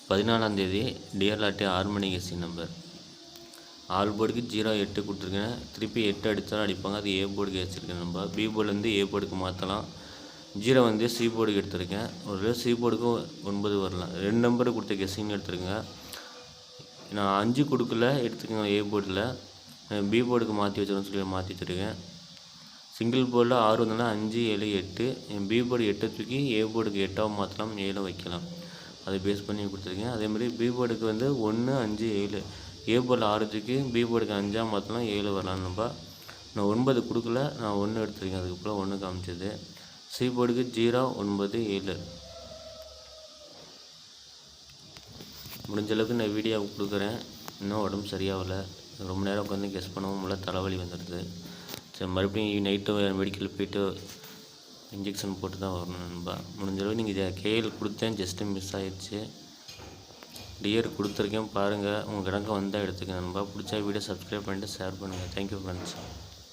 14ஆம் தேதி டிஆர்லாட்டி 6 மணிக்கு SC number. All போர்டுக்கு 0-8 கொடுத்துருக்கேன். திருப்பி 8 அடித்தாலும் அடிப்பாங்க. அது ஏ போர்டுக்கு வச்சுருக்கேன். நம்ம பி போர்டுலேருந்து ஏ போர்டுக்கு மாற்றலாம். 0 வந்து சி போர்டுக்கு எடுத்திருக்கேன். ஒரு சி போர்டுக்கு 9 வரலாம். 2 நம்பர் கொடுத்த கெஸ்ஸிங்னு எடுத்துருங்க. நான் 5 கொடுக்கல, எடுத்துக்கோங்க. ஏ போர்டில் பி போர்டுக்கு மாற்றி வச்சுருன்னு சொல்லி மாற்றி வச்சுருக்கேன். சிங்கிள் போர்டில் 6 வந்தோன்னா 5, 7, 8. பி போர்டு 8 தூக்கி ஏ போர்டுக்கு 8ஆக மாற்றலாம், 7 வைக்கலாம். அதை பேஸ் பண்ணி கொடுத்துருக்கேன். அதேமாதிரி பி போர்டுக்கு வந்து 1, 5, 7. ஏ போர்டில் 6 தூக்கி பி போர்டுக்கு 5ஆக மாற்றலாம், 7 வரலாம். நம்ம நான் 9 கொடுக்கல, நான் 1 எடுத்துருக்கேன். அதுக்கப்புறம் 1 காமிச்சது. சி போர்டுக்கு 0, 9, 7. முடிஞ்சளவுக்கு நான் வீடியோ கொடுக்குறேன். இன்னும் உடம்பு சரியாகலை. ரொம்ப நேரம் உட்காந்து கெஸ் பண்ணவும் முடியல, தலைவலி வந்துடுது. சரி, மறுபடியும் நைட்டு மெடிக்கல் போய்ட்டு இன்ஜெக்ஷன் போட்டு தான் வரணும் நண்பா. முடிஞ்சளவு நீங்கள் கேஎல் கொடுத்தேன், ஜஸ்ட்டு மிஸ் ஆகிடுச்சு. டிஆர் கொடுத்துருக்கேன், பாருங்கள். உங்கள் கணக்கு வந்தால் எடுத்துக்க நண்பா. பிடிச்சா வீடியோ சப்ஸ்கிரைப் பண்ணிவிட்டு ஷேர் பண்ணுங்கள். Thank you friends.